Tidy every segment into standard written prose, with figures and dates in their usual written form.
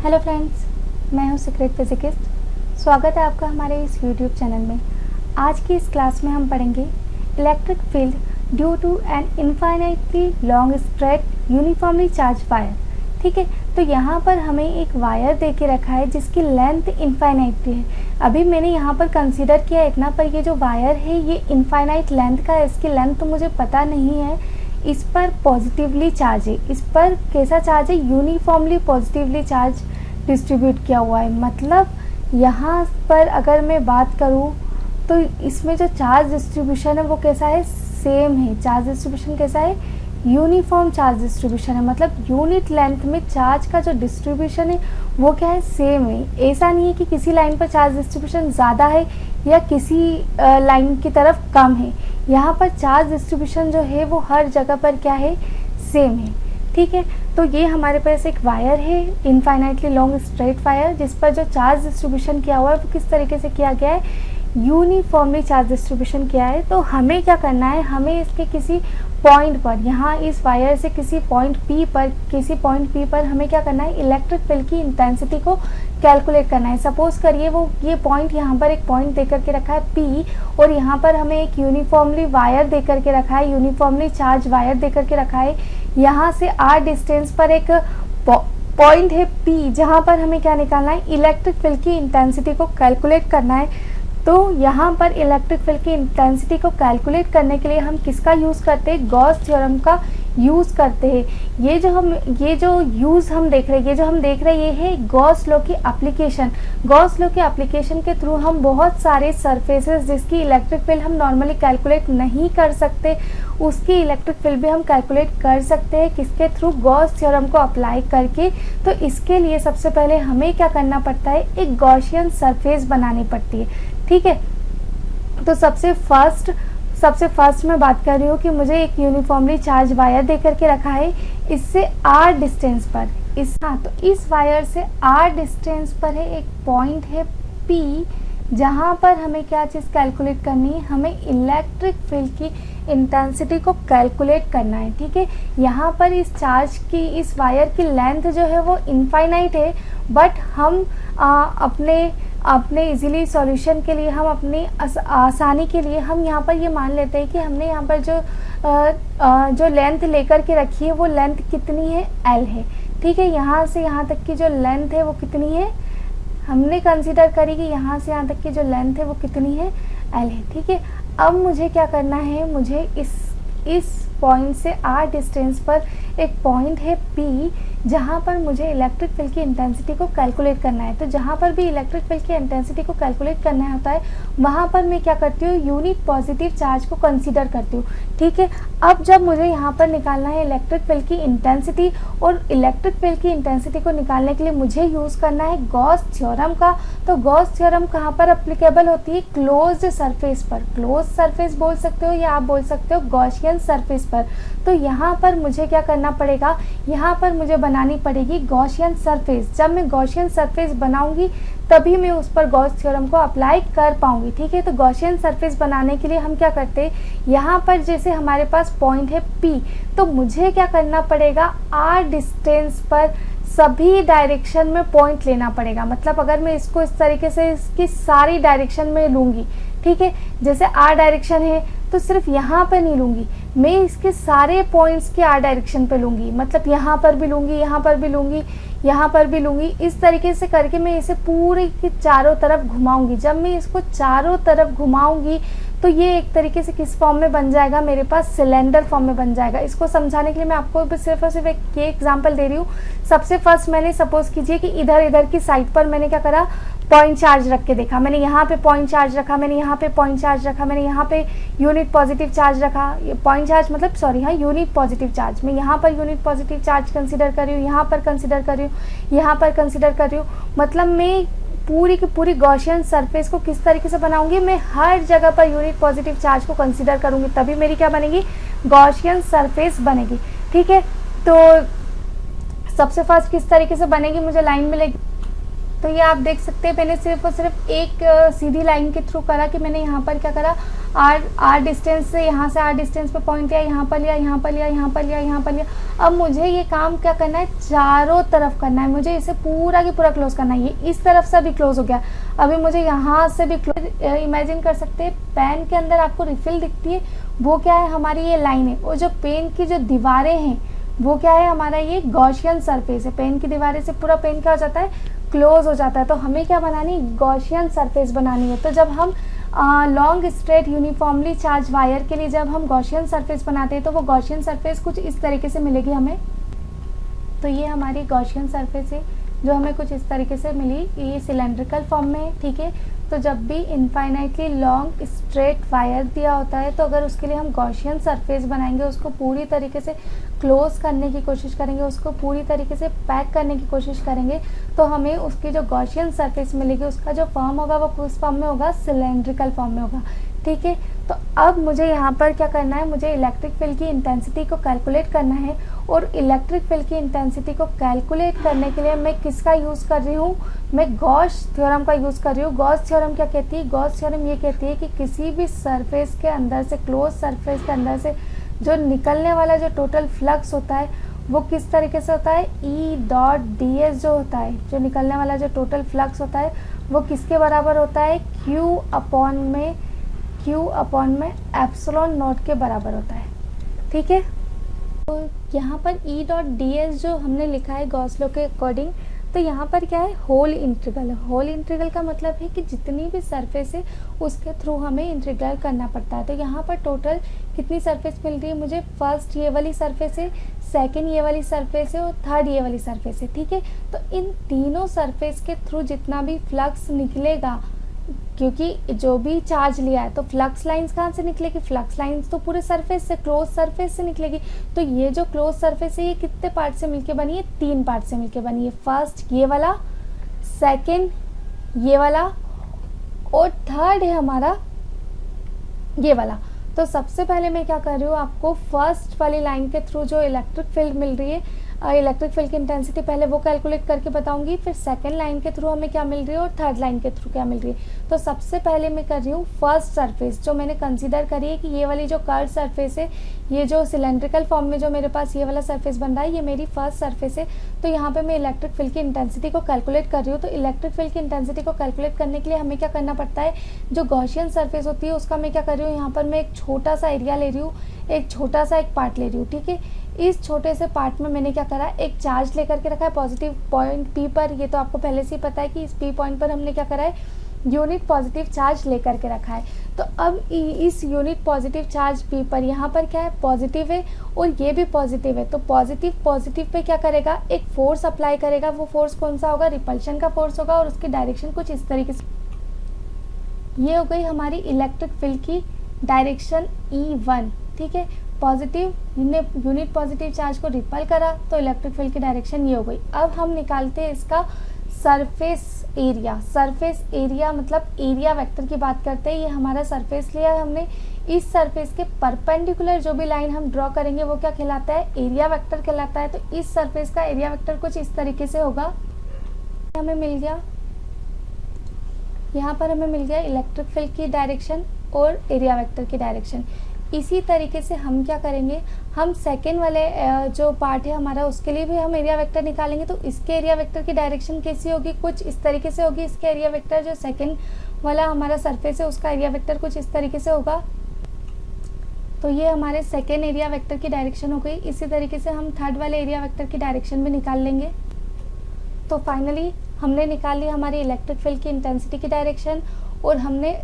Hello friends, मैं हूं secret फिजिकिस्ट। स्वागत है आपका हमारे इस यूट्यूब चैनल में। आज की इस क्लास में हम पढ़ेंगे electric field due to an infinitely long straight uniformly charged wire. ठीक है, तो यहाँ पर हमें एक वायर दे के रखा है जिसकी लेंथ इनफाइनाइटली है। अभी मैंने यहाँ पर कंसीडर किया इतना, पर ये जो वायर है ये इनफाइनाइट लेंथ का है। इसकी लेंथ तो मुझे पता नहीं है। इस पर पॉजिटिवली चार्ज है। इस पर कैसा चार्ज है? यूनिफॉर्मली पॉजिटिवली चार्ज डिस्ट्रीब्यूट किया हुआ है। मतलब यहाँ पर अगर मैं बात करूँ तो इसमें जो चार्ज डिस्ट्रीब्यूशन है वो कैसा है? सेम है। चार्ज डिस्ट्रीब्यूशन कैसा है? यूनिफॉर्म चार्ज डिस्ट्रीब्यूशन है। मतलब यूनिट लेंथ में चार्ज का जो डिस्ट्रीब्यूशन है वो क्या है? सेम है। ऐसा नहीं है कि किसी लाइन पर चार्ज डिस्ट्रीब्यूशन ज़्यादा है या किसी लाइन की तरफ कम है। यहाँ पर चार्ज डिस्ट्रीब्यूशन जो है वो हर जगह पर क्या है? सेम है। ठीक है, तो ये हमारे पास एक वायर है, इनफाइनाइटली लॉन्ग स्ट्रेट वायर, जिस पर जो चार्ज डिस्ट्रीब्यूशन किया हुआ है वो किस तरीके से किया गया है? यूनिफॉर्मली चार्ज डिस्ट्रीब्यूशन किया है। तो हमें क्या करना है? हमें इसके किसी पॉइंट पर, यहाँ इस वायर से किसी पॉइंट P पर हमें क्या करना है? इलेक्ट्रिक फील्ड की इंटेंसिटी को कैलकुलेट करना है। सपोज करिए वो ये पॉइंट, यहाँ पर एक पॉइंट दे करके रखा है P, और यहाँ पर हमें एक यूनिफॉर्मली वायर दे करके रखा है, यूनिफॉर्मली चार्ज वायर दे करके रखा है। यहाँ से r डिस्टेंस पर एक पॉइंट है P, जहाँ पर हमें क्या निकालना है? इलेक्ट्रिक फील्ड की इंटेंसिटी को कैलकुलेट करना है। तो यहाँ पर इलेक्ट्रिक फील्ड की इंटेंसिटी को कैलकुलेट करने के लिए हम किसका यूज़ करते हैं? गॉस थ्योरम का यूज़ करते हैं। ये जो यूज़ हम देख रहे हैं ये है गॉस लॉ की एप्लीकेशन। गॉस लॉ के एप्लीकेशन के थ्रू हम बहुत सारे सरफेसेस जिसकी इलेक्ट्रिक फील्ड हम नॉर्मली कैलकुलेट नहीं कर सकते, उसकी इलेक्ट्रिक फील्ड भी हम कैलकुलेट कर सकते हैं। किसके थ्रू? गॉस थ्योरम को अप्लाई करके। तो इसके लिए सबसे पहले हमें क्या करना पड़ता है? एक गॉसियन सरफेस बनानी पड़ती है। ठीक है, तो सबसे फर्स्ट मैं बात कर रही हूँ कि मुझे एक यूनिफॉर्मली चार्ज वायर दे करके रखा है, इससे r डिस्टेंस पर तो इस वायर से r डिस्टेंस पर है एक पॉइंट है P, जहाँ पर हमें क्या चीज़ कैलकुलेट करनी है? हमें इलेक्ट्रिक फील्ड की इंटेंसिटी को कैलकुलेट करना है। ठीक है, यहाँ पर इस वायर की लेंथ जो है वो इनफाइनाइट है, बट हम अपने इजीली सॉल्यूशन के लिए, हम अपनी आसानी के लिए हम यहाँ पर ये मान लेते हैं कि हमने यहाँ पर जो लेंथ लेकर के रखी है वो लेंथ कितनी है? L है। ठीक है, यहाँ से यहाँ तक की जो लेंथ है वो कितनी है? हमने कंसीडर करी कि यहाँ से यहाँ तक की जो लेंथ है वो कितनी है? L है। ठीक है, अब मुझे क्या करना है? मुझे इस पॉइंट से r डिस्टेंस पर एक पॉइंट है P, जहाँ पर मुझे इलेक्ट्रिक फील्ड की इंटेंसिटी को कैलकुलेट करना है। तो जहाँ पर भी इलेक्ट्रिक फील्ड की इंटेंसिटी को कैलकुलेट करना होता है वहाँ पर मैं क्या करती हूँ? यूनिट पॉजिटिव चार्ज को कंसीडर करती हूँ। ठीक है, अब जब मुझे यहाँ पर निकालना है इलेक्ट्रिक फील्ड की इंटेंसिटी, और इलेक्ट्रिक फील्ड की इंटेंसिटी को निकालने के लिए मुझे यूज़ करना है गॉस थ्योरम का। तो गॉस थ्योरम कहाँ पर अप्लीकेबल होती है? क्लोज्ड सरफेस पर। क्लोज सरफेस बोल सकते हो या आप बोल सकते हो गॉसियन सरफेस पर। तो यहाँ पर मुझे क्या करना पड़ेगा? यहाँ पर मुझे बनानी पड़ेगी गॉसियन सरफेस। जब मैं गॉसियन सरफेस बनाऊंगी तभी मैं उस पर गॉस थ्योरम को अप्लाई कर पाऊंगी। ठीक है, तो गॉसियन सरफेस बनाने के लिए हम क्या करते हैं? यहाँ पर जैसे हमारे पास पॉइंट है P, तो मुझे क्या करना पड़ेगा? r डिस्टेंस पर सभी डायरेक्शन में पॉइंट लेना पड़ेगा। मतलब अगर मैं इसको इस तरीके से इसकी सारी डायरेक्शन में लूँगी, ठीक है, जैसे r डायरेक्शन है तो सिर्फ यहाँ पर नहीं लूँगी, मैं इसके सारे पॉइंट्स के r डायरेक्शन पे लूँगी। मतलब यहाँ पर भी लूँगी, यहाँ पर भी लूँगी, यहाँ पर भी लूँगी। इस तरीके से करके मैं इसे पूरे के चारों तरफ घुमाऊँगी। जब मैं इसको चारों तरफ घुमाऊँगी तो ये एक तरीके से किस फॉर्म में बन जाएगा? मेरे पास सिलेंडर फॉर्म में बन जाएगा। इसको समझाने के लिए मैं आपको सिर्फ और सिर्फ एक एग्जांपल दे रही हूँ। सबसे फर्स्ट मैंने सपोज कीजिए कि इधर की साइड पर मैंने क्या करा? पॉइंट चार्ज रख के देखा। मैंने यहाँ पे पॉइंट चार्ज रखा, मैंने यहाँ पे पॉइंट चार्ज रखा, मैंने यहाँ पे यूनिट पॉजिटिव चार्ज रखा। पॉइंट चार्ज मतलब सॉरी, हाँ, यूनिट पॉजिटिव चार्ज। मैं यहाँ per unit positive charge consider कर रही हूँ, यहाँ पर कंसिडर कर रही हूँ, यहाँ पर कंसिडर कर रही हूँ। मतलब मैं पूरी की पूरी गॉसियन सरफेस को किस तरीके से बनाऊंगी? मैं हर जगह पर यूनिट पॉजिटिव चार्ज को कंसीडर करूंगी, तभी मेरी क्या बनेगी? गॉसियन सरफेस बनेगी। ठीक है, तो सबसे फर्स्ट किस तरीके से बनेगी? मुझे लाइन मिलेगी, तो ये आप देख सकते हैं मैंने सिर्फ और सिर्फ एक सीधी लाइन के थ्रू करा कि मैंने यहाँ पर क्या करा, आर डिस्टेंस से यहाँ से आर डिस्टेंस पे पॉइंट लिया, यहाँ पर लिया, यहाँ पर लिया, यहाँ पर लिया, यहाँ पर लिया। अब मुझे ये काम क्या करना है, चारों तरफ करना है, मुझे इसे पूरा की पूरा क्लोज करना है। ये इस तरफ से भी क्लोज हो गया, अभी मुझे यहाँ से भी क्लोज। इमेजिन कर सकते हैं पेन के अंदर आपको रिफिल दिखती है, वो क्या है, हमारी ये लाइन है। और जो पेन की जो दीवारें हैं वो क्या है, हमारा ये गॉसियन सरफेस है। पेन की दीवारें से पूरा पेन क्या हो जाता है, क्लोज हो जाता है। तो हमें क्या बनानी, गॉसियन सरफेस बनानी है। तो जब हम long straight uniformly charged wire के लिए जब हम गॉसियन सरफेस बनाते हैं तो वो गॉसियन सरफेस कुछ इस तरीके से मिलेगी हमें। तो ये हमारी गॉसियन सरफेस है जो हमें कुछ इस तरीके से मिली, ये सिलेंड्रिकल फॉर्म में है, ठीक है। तो जब भी इनफाइनाइटली लॉन्ग स्ट्रेट वायर दिया होता है तो अगर उसके लिए हम गॉसियन सरफेस बनाएंगे, उसको पूरी तरीके से क्लोज करने की कोशिश करेंगे, उसको पूरी तरीके से पैक करने की कोशिश करेंगे, तो हमें उसकी जो गॉसियन सरफेस मिलेगी उसका जो फॉर्म होगा वो किस फॉर्म में होगा, सिलेंड्रिकल फॉर्म में होगा, ठीक है। तो अब मुझे यहाँ पर क्या करना है, मुझे इलेक्ट्रिक फील्ड की इंटेंसिटी को कैलकुलेट करना है। और इलेक्ट्रिक फील्ड की इंटेंसिटी को कैलकुलेट करने के लिए मैं किसका यूज़ कर रही हूँ, मैं गॉस थ्योरम का यूज़ कर रही हूँ। गॉस थ्योरम क्या कहती है, गॉस थ्योरम ये कहती है कि किसी भी सरफेस के अंदर से, क्लोज सरफेस के अंदर से जो निकलने वाला जो टोटल फ्लक्स होता है वो किस तरीके से होता है, ई डॉट डी एस जो होता है, जो निकलने वाला जो टोटल फ्लक्स होता है वो किसके बराबर होता है, क्यू अपॉन में एप्सिलॉन नॉट के बराबर होता है, ठीक है। तो यहाँ पर ई डॉट डी एस जो हमने लिखा है गॉस लॉ के अकॉर्डिंग, तो यहाँ पर क्या है, होल इंटीग्रल है। होल इंटीग्रल का मतलब है कि जितनी भी सरफेस है उसके थ्रू हमें इंटीग्रल करना पड़ता है। तो यहाँ पर टोटल कितनी सरफेस मिल रही है मुझे, फर्स्ट ये वाली सरफेस है, सेकंड ये वाली सरफेस है और थर्ड ये वाली सरफेस है, ठीक है। तो इन तीनों सरफेस के थ्रू जितना भी फ्लक्स निकलेगा, क्योंकि जो भी चार्ज लिया है तो फ्लक्स लाइंस कहाँ से निकलेगी, फ्लक्स लाइंस तो पूरे सरफेस से, क्लोज सरफेस से निकलेगी। तो ये जो क्लोज सरफेस है ये कितने पार्ट से मिलके बनी है, 3 पार्ट से मिलके बनी है। फर्स्ट ये वाला, सेकंड ये वाला और थर्ड है हमारा ये वाला। तो सबसे पहले मैं क्या कर रही हूँ, आपको फर्स्ट वाली लाइन के थ्रू जो इलेक्ट्रिक फील्ड मिल रही है, इलेक्ट्रिक फील्ड की इंटेंसिटी पहले वो कैलकुलेट करके बताऊंगी, फिर सेकंड लाइन के थ्रू हमें क्या मिल रही है और थर्ड लाइन के थ्रू क्या मिल रही है। तो सबसे पहले मैं कर रही हूँ फर्स्ट सरफेस, जो मैंने कंसीडर करी है कि ये वाली जो कर्व सरफेस है, ये जो सिलेंड्रिकल फॉर्म में जो मेरे पास ये वाला सरफेस बन रहा है, ये मेरी फर्स्ट सरफेस है। तो यहाँ पे मैं इलेक्ट्रिक फील्ड की इंटेंसिटी को कैलकुलेट कर रही हूँ। तो इलेक्ट्रिक फील्ड की इंटेंसिटी को कैलकुलेट करने के लिए हमें क्या करना पड़ता है, जो गॉसियन सरफेस होती है उसका मैं क्या कर रही हूँ, यहाँ पर मैं एक छोटा सा एरिया ले रही हूँ, एक छोटा सा एक पार्ट ले रही हूँ, ठीक है। इस छोटे से पार्ट में मैंने क्या करा, एक चार्ज लेकर के रखा है पॉजिटिव पॉइंट पी पर। ये तो आपको पहले से ही पता है कि इस पी पॉइंट पर हमने क्या करा है, यूनिट पॉजिटिव चार्ज लेकर के रखा है। तो अब इस यूनिट पॉजिटिव चार्ज पी पर यहाँ पर क्या है, पॉजिटिव है और ये भी पॉजिटिव है। तो पॉजिटिव पे क्या करेगा, एक फोर्स अप्लाई करेगा। वो फोर्स कौन सा होगा, रिपल्शन का फोर्स होगा और उसकी डायरेक्शन कुछ इस तरीके से। ये हो गई हमारी इलेक्ट्रिक फील्ड की डायरेक्शन E1, ठीक है। पॉजिटिव यूनिट पॉजिटिव चार्ज को रिपल करा तो इलेक्ट्रिक फील्ड की डायरेक्शन ये हो गई। अब हम निकालते हैं इसका सरफेस एरिया। सरफेस एरिया मतलब एरिया वेक्टर की बात करते हैं। ये हमारा सरफेस लिया है हमने, इस सरफेस के परपेंडिकुलर जो भी लाइन हम ड्रॉ करेंगे वो क्या कहलाता है, एरिया वेक्टर कहलाता है। तो इस सरफेस का एरिया वेक्टर कुछ इस तरीके से होगा। हमें मिल गया, यहाँ पर हमें मिल गया इलेक्ट्रिक फील्ड की डायरेक्शन और एरिया वेक्टर की डायरेक्शन। इसी तरीके से हम क्या करेंगे, हम सेकेंड वाले जो पार्ट है हमारा उसके लिए भी हम एरिया वेक्टर निकालेंगे। तो इसके एरिया वेक्टर की डायरेक्शन कैसी होगी, कुछ इस तरीके से होगी। इसके एरिया वेक्टर जो सेकेंड वाला हमारा सरफेस है उसका एरिया वेक्टर कुछ इस तरीके से होगा। तो ये हमारे सेकेंड एरिया वेक्टर की डायरेक्शन हो गई। इसी तरीके से हम थर्ड वाले एरिया वेक्टर की डायरेक्शन भी निकाल लेंगे। तो फाइनली हमने निकाल ली हमारी इलेक्ट्रिक फील्ड की इंटेंसिटी की डायरेक्शन और हमने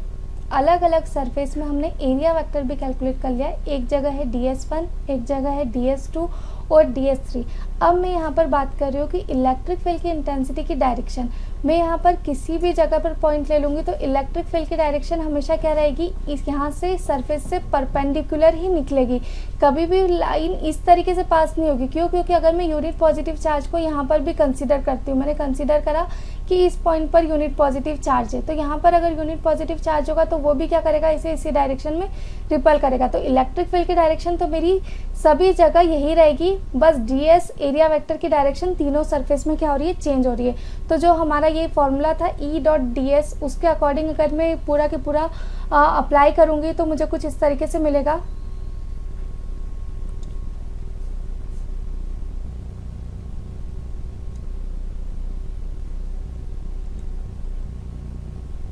अलग अलग सरफेस में हमने एरिया वेक्टर भी कैलकुलेट कर लिया। एक जगह है DS1, एक जगह है DS2 और DS3। अब मैं यहाँ पर बात कर रही हूँ कि इलेक्ट्रिक फील्ड की इंटेंसिटी की डायरेक्शन, मैं यहाँ पर किसी भी जगह पर पॉइंट ले लूँगी तो इलेक्ट्रिक फील्ड की डायरेक्शन हमेशा क्या रहेगी, इस यहाँ से सरफेस से परपेंडिकुलर ही निकलेगी। कभी भी लाइन इस तरीके से पास नहीं होगी। क्यों, क्योंकि अगर मैं यूनिट पॉजिटिव चार्ज को यहाँ पर भी कंसीडर करती हूँ, मैंने कंसीडर करा कि इस point per unit positive charge है, तो यहाँ पर अगर यूनिट पॉजिटिव चार्ज होगा तो वो भी क्या करेगा, इसे इसी डायरेक्शन में रिपल करेगा। तो इलेक्ट्रिक फील्ड की डायरेक्शन तो मेरी सभी जगह यही रहेगी, बस ds एरिया वेक्टर की डायरेक्शन तीनों सरफेस में क्या हो रही है, चेंज हो रही है। तो जो हमारा ये फॉर्मूला था E.ds, उसके अकॉर्डिंग अगर मैं पूरा के पूरा अप्लाई करूँगी तो मुझे कुछ इस तरीके से मिलेगा।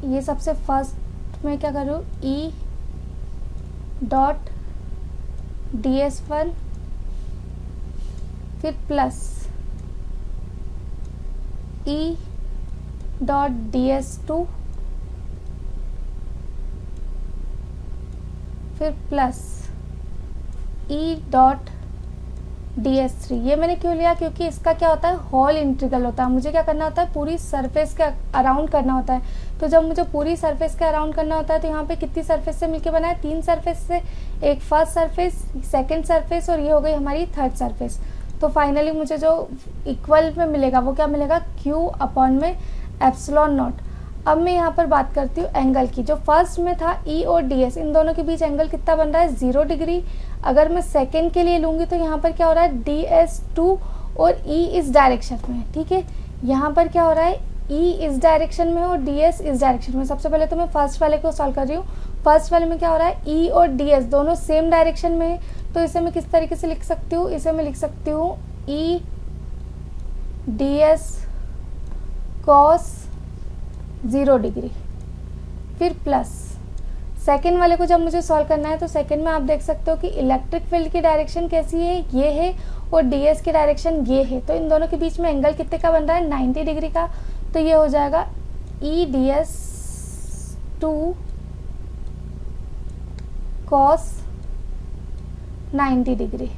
ये सबसे फर्स्ट में क्या करूँ, E.ds1 फिर प्लस E.ds2 फिर प्लस E.ds3। ये मैंने क्यों लिया, क्योंकि इसका क्या होता है, होल इंटीग्रल होता है। मुझे क्या करना होता है, पूरी सरफेस के अराउंड करना होता है। तो जब मुझे पूरी सरफेस के अराउंड करना होता है तो यहाँ पे कितनी सरफेस से मिलके बना है, 3 सरफेस से, एक फर्स्ट सरफेस, सेकंड सरफेस और ये हो गई हमारी थर्ड सरफेस। तो फाइनली मुझे जो इक्वल में मिलेगा वो क्या मिलेगा, Q/में ε0। अब मैं यहाँ पर बात करती हूँ एंगल की। जो फर्स्ट में था E और DS, इन दोनों के बीच एंगल कितना बन रहा है, 0 डिग्री। अगर मैं सेकेंड के लिए लूँगी तो यहाँ पर क्या हो रहा है, DS2 और E इस डायरेक्शन में, ठीक है। यहाँ पर क्या हो रहा है, E इस डायरेक्शन में और DS इस डायरेक्शन में। सबसे पहले तो मैं फर्स्ट वाले को सॉल्व कर रही हूँ। फर्स्ट वाले में क्या हो रहा है, E और DS दोनों सेम डायरेक्शन में है, तो इसे मैं किस तरीके से लिख सकती हूँ, इसे मैं लिख सकती हूँ E/ds cos 0 डिग्री। फिर प्लस सेकेंड वाले को जब मुझे सॉल्व करना है तो सेकेंड में आप देख सकते हो कि इलेक्ट्रिक फील्ड की डायरेक्शन कैसी है, ये है, और ds की डायरेक्शन ये है। तो इन दोनों के बीच में एंगल कितने का बन रहा है, 90 डिग्री का। तो ये हो जाएगा E/ds2 cos 90 डिग्री।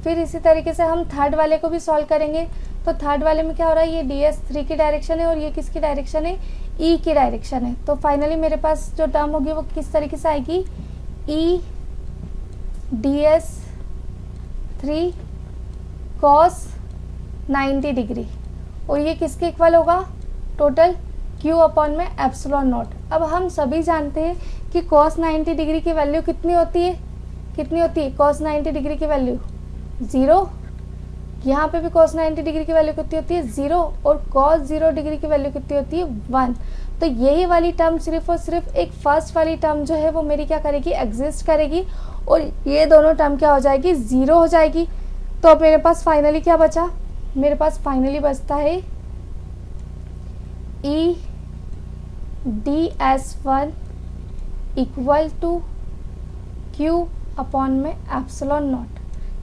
फिर इसी तरीके से हम थर्ड वाले को भी सॉल्व करेंगे। तो थर्ड वाले में क्या हो रहा है, ये ds3 की डायरेक्शन है और ये किसकी डायरेक्शन है, E की डायरेक्शन है। तो फाइनली मेरे पास जो टर्म होगी वो किस तरीके से आएगी, E/ds3 cos 90 डिग्री, और ये किसके इक्वल होगा, टोटल Q/में ε0। अब हम सभी जानते हैं कि cos 90 डिग्री की वैल्यू कितनी होती है, cos 90 डिग्री की वैल्यू 0। यहाँ पे भी cos 90 डिग्री की वैल्यू कितनी होती है, 0, और cos 0 डिग्री की वैल्यू कितनी होती है, 1। तो यही वाली टर्म सिर्फ और सिर्फ एक फर्स्ट वाली टर्म जो है वो मेरी क्या करेगी, एग्जिस्ट करेगी, और ये दोनों टर्म क्या हो जाएगी, 0 हो जाएगी। तो अब मेरे पास फाइनली क्या बचा, मेरे पास फाइनली बचता है E/ds1 इक्वल टू Q/में ε0,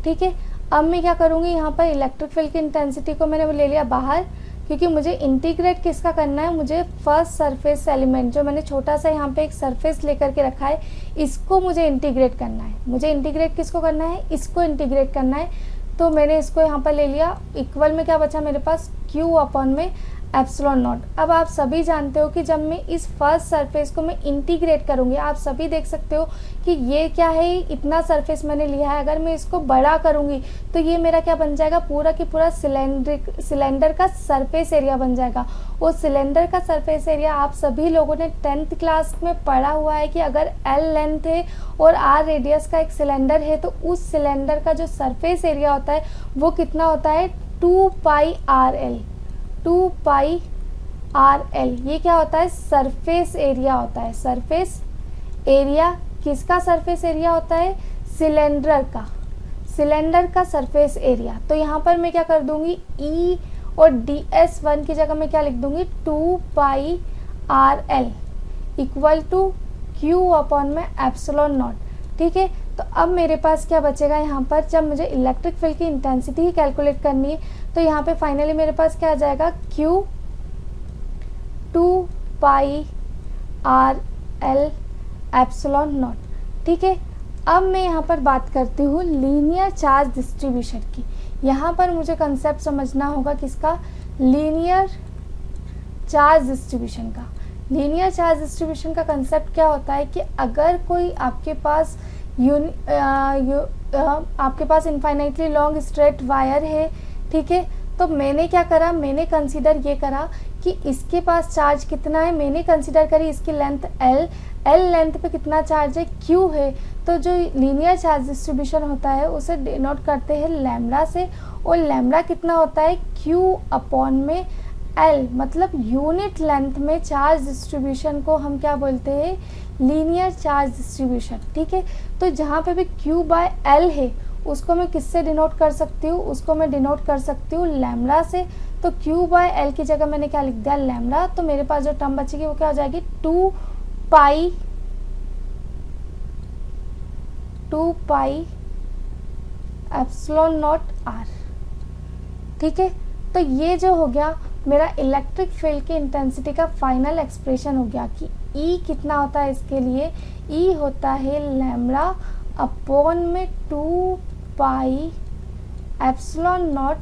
ठीक है। अब मैं क्या करूँगी, यहाँ पर इलेक्ट्रिक फील्ड की इंटेंसिटी को मैंने ले लिया बाहर, क्योंकि मुझे इंटीग्रेट किसका करना है, मुझे फर्स्ट सरफेस एलिमेंट, जो मैंने छोटा सा यहाँ पे एक सरफेस लेकर के रखा है, इसको मुझे इंटीग्रेट करना है। मुझे इंटीग्रेट किसको करना है, इसको इंटीग्रेट करना है। तो मैंने इसको यहाँ पर ले लिया, इक्वल में क्या बचा मेरे पास, Q/में ε0। अब आप सभी जानते हो कि जब मैं इस फर्स्ट सरफेस को मैं इंटीग्रेट करूँगी, आप सभी देख सकते हो कि ये क्या है, इतना सरफेस मैंने लिया है। अगर मैं इसको बड़ा करूँगी तो ये मेरा क्या बन जाएगा, पूरा की पूरा सिलेंडर का सरफेस एरिया बन जाएगा। और सिलेंडर का सरफेस एरिया आप सभी लोगों ने 10th क्लास में पढ़ा हुआ है कि अगर L लेंथ है और R रेडियस का एक सिलेंडर है तो उस सिलेंडर का जो सरफेस एरिया होता है वो कितना होता है, 2πRL। 2πRL ये क्या होता है, सरफेस एरिया होता है। सरफेस एरिया किसका सरफेस एरिया होता है, सिलेंडर का सरफेस एरिया। तो यहाँ पर मैं क्या कर दूंगी, E और ds1 की जगह मैं क्या लिख दूंगी, 2πRL इक्वल टू Q/में ε0, ठीक है। तो अब मेरे पास क्या बचेगा यहाँ पर, जब मुझे इलेक्ट्रिक फील्ड की इंटेंसिटी ही कैलकुलेट करनी है तो यहाँ पे फाइनली मेरे पास क्या आ जाएगा, Q 2πRL ε0, ठीक है। अब मैं यहाँ पर बात करती हूँ लीनियर चार्ज डिस्ट्रीब्यूशन की। यहाँ पर मुझे कंसेप्ट समझना होगा किसका, लीनियर चार्ज डिस्ट्रीब्यूशन का। लीनियर चार्ज डिस्ट्रीब्यूशन का कंसेप्ट क्या होता है कि अगर कोई आपके पास इनफाइनाइटली लॉन्ग स्ट्रेट वायर है, ठीक है। तो मैंने क्या करा, मैंने कंसीडर ये करा कि इसके पास चार्ज कितना है, मैंने कंसिडर करी इसकी लेंथ एल लेंथ पे कितना चार्ज है, क्यू है। तो जो लीनियर चार्ज डिस्ट्रीब्यूशन होता है उसे डिनोट करते हैं लैम्डा से, और लैम्डा कितना होता है, क्यू अपॉन में एल, मतलब यूनिट लेंथ में चार्ज डिस्ट्रीब्यूशन को हम क्या बोलते हैं, लीनियर चार्ज डिस्ट्रीब्यूशन। ठीक है, तो जहाँ पे भी क्यू बाय एल है उसको मैं किससे डिनोट कर सकती हूँ, उसको मैं डिनोट कर सकती हूँ लैम्डा से। तो क्यू बाय एल की जगह मैंने क्या लिख दिया, लैम्डा। तो मेरे पास जो टर्म बचेगी वो क्या हो जाएगी, 2 पाई एप्सिलॉन नॉट आर। ठीक है, तो ये जो हो गया मेरा इलेक्ट्रिक फील्ड की इंटेंसिटी का फाइनल एक्सप्रेशन हो गया कि E कितना होता है इसके लिए, E होता है लैम्डा अपॉन में 2 पाई एप्सिलॉन नॉट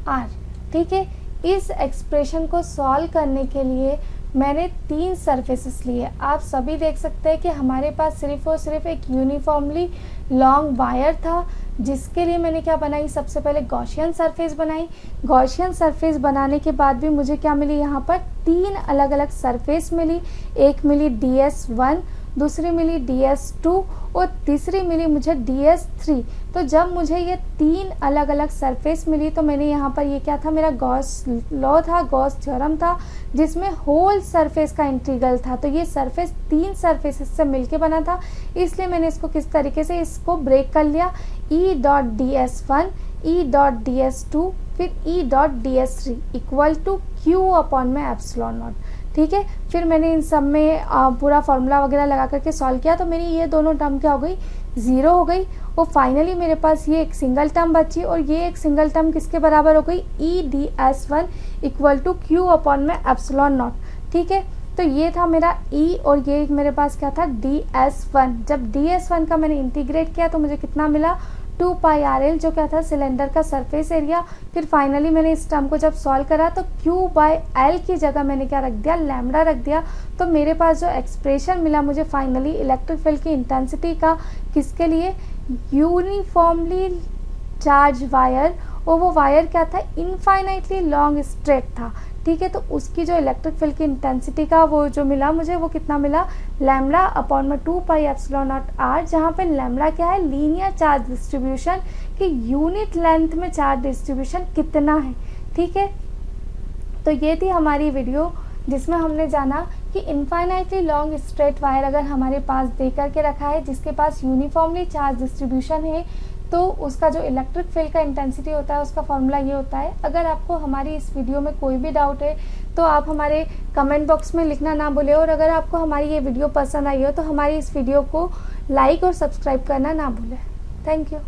आर। ठीक है, इस एक्सप्रेशन को सॉल्व करने के लिए मैंने 3 सरफेसेस लिए। आप सभी देख सकते हैं कि हमारे पास सिर्फ और सिर्फ एक यूनिफॉर्मली लॉन्ग वायर था, जिसके लिए मैंने क्या बनाई, सबसे पहले गॉसियन सरफेस बनाई। गॉसियन सरफेस बनाने के बाद भी मुझे क्या मिली, यहाँ पर 3 अलग अलग सरफेस मिली। एक मिली DS1, दूसरी मिली DS2 और तीसरी मिली मुझे DS3। तो जब मुझे ये 3 अलग अलग सरफेस मिली तो मैंने यहाँ पर ये क्या था, मेरा गॉस लॉ था, गॉस थ्योरम था, जिसमें होल सरफेस का इंटीग्रल था। तो ये सरफेस 3 सरफेसेस से मिलके बना था, इसलिए मैंने इसको किस तरीके से इसको ब्रेक कर लिया, E.DS1, E.DS2 फिर E.DS3 equal to Q upon में एप्सिलॉन नॉट। ठीक है, फिर मैंने इन सब में पूरा फॉर्मूला वगैरह लगा करके सॉल्व किया, तो मेरी ये दोनों टर्म क्या हो गई, 0 हो गई। और फाइनली मेरे पास ये एक सिंगल टर्म बची, और ये एक सिंगल टर्म किसके बराबर हो गई, E.DS1 equal to Q upon में एप्सिलॉन नॉट। ठीक है, तो ये था मेरा E और ये मेरे पास क्या था, DS1। जब DS1 का मैंने इंटीग्रेट किया तो मुझे कितना मिला, 2 पाई RL, जो क्या था, सिलेंडर का सरफेस एरिया। फिर फाइनली मैंने इस टर्म को जब सॉल्व करा तो Q बाय L की जगह मैंने क्या रख दिया, लैम्डा रख दिया। तो मेरे पास जो एक्सप्रेशन मिला मुझे फाइनली इलेक्ट्रिक फील्ड की इंटेंसिटी का, किसके लिए, यूनिफॉर्मली चार्ज वायर, और वो वायर क्या था, इनफाइनाइटली लॉन्ग स्ट्रेट था। ठीक है, तो उसकी जो इलेक्ट्रिक फील्ड की इंटेंसिटी का वो जो मिला मुझे, वो कितना मिला, लैम्डा अपॉन में 2 पाई एप्सिलॉन नॉट आर, जहाँ पे लैम्डा क्या है, लीनियर चार्ज डिस्ट्रीब्यूशन कि यूनिट लेंथ में चार्ज डिस्ट्रीब्यूशन कितना है। ठीक है, तो ये थी हमारी वीडियो जिसमें हमने जाना कि इनफाइनाइटली लॉन्ग स्ट्रेट वायर अगर हमारे पास दे करके रखा है, जिसके पास यूनिफॉर्मली चार्ज डिस्ट्रीब्यूशन है, तो उसका जो इलेक्ट्रिक फील्ड का इंटेंसिटी होता है उसका फॉर्मूला ये होता है। अगर आपको हमारी इस वीडियो में कोई भी डाउट है तो आप हमारे कमेंट बॉक्स में लिखना ना भूलें, और अगर आपको हमारी ये वीडियो पसंद आई हो तो हमारी इस वीडियो को लाइक और सब्सक्राइब करना ना भूलें। Thank you.